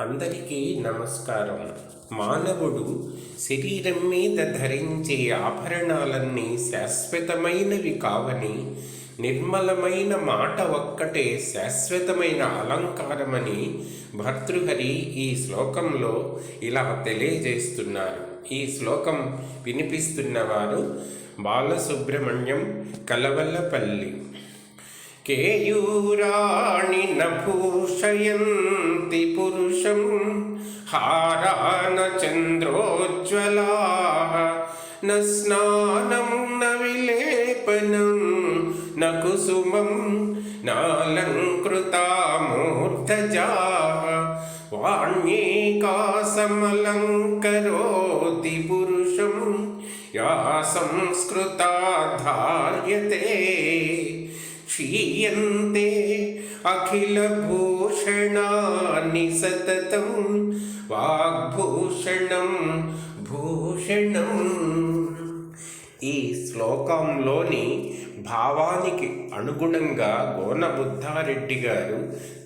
అందరికీ నమస్కారం. మానవుడు శరీరం మీద ధరించే ఆభరణాలన్నీ శాశ్వతమైనవి కావని, నిర్మలమైన మాట ఒక్కటే శాశ్వతమైన అలంకారమని భర్తృహరి ఈ శ్లోకంలో ఇలా తెలియజేస్తున్నారు. ఈ శ్లోకం వినిపిస్తున్నవారు బాలసుబ్రహ్మణ్యం, కలవల్లపల్లి. కేయూరాణి నభూషయంతి పురుషం హారాన చంద్రోజ్వలా న స్నానం న విలేపనం న కుసుమం నాలంకృతా మూర్ధజా వాణ్యేకాసమలంకరోతి పురుషం యా సంస్కృతా ధార్యతే క్షీయంతే అఖిలభూషణాని సతతం వాగ్భూషణం భూషణం. ఈ శ్లోకంలోని భావానికి అనుగుణంగా గోనబుద్ధారెడ్డి గారు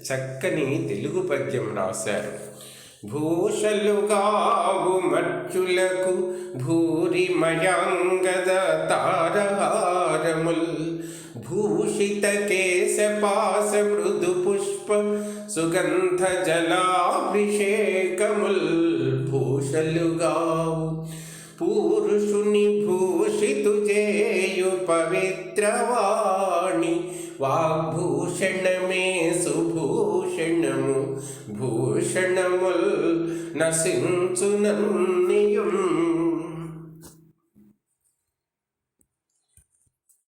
చక్కని తెలుగు పద్యం రాశారు. భూషలుగావు మర్చులకు భూరిమయాంగద తారహారముల్ భూషిత కేశపాస మృదు పుష్ప సుగంధ జలాభిషేకముల్ భూషలుగావు పురుషుని భూషితు చేయు పవిత్రవాణి వాగ్భూషణమే సుభూషణము భూషణముల్ నశించునన్నియున్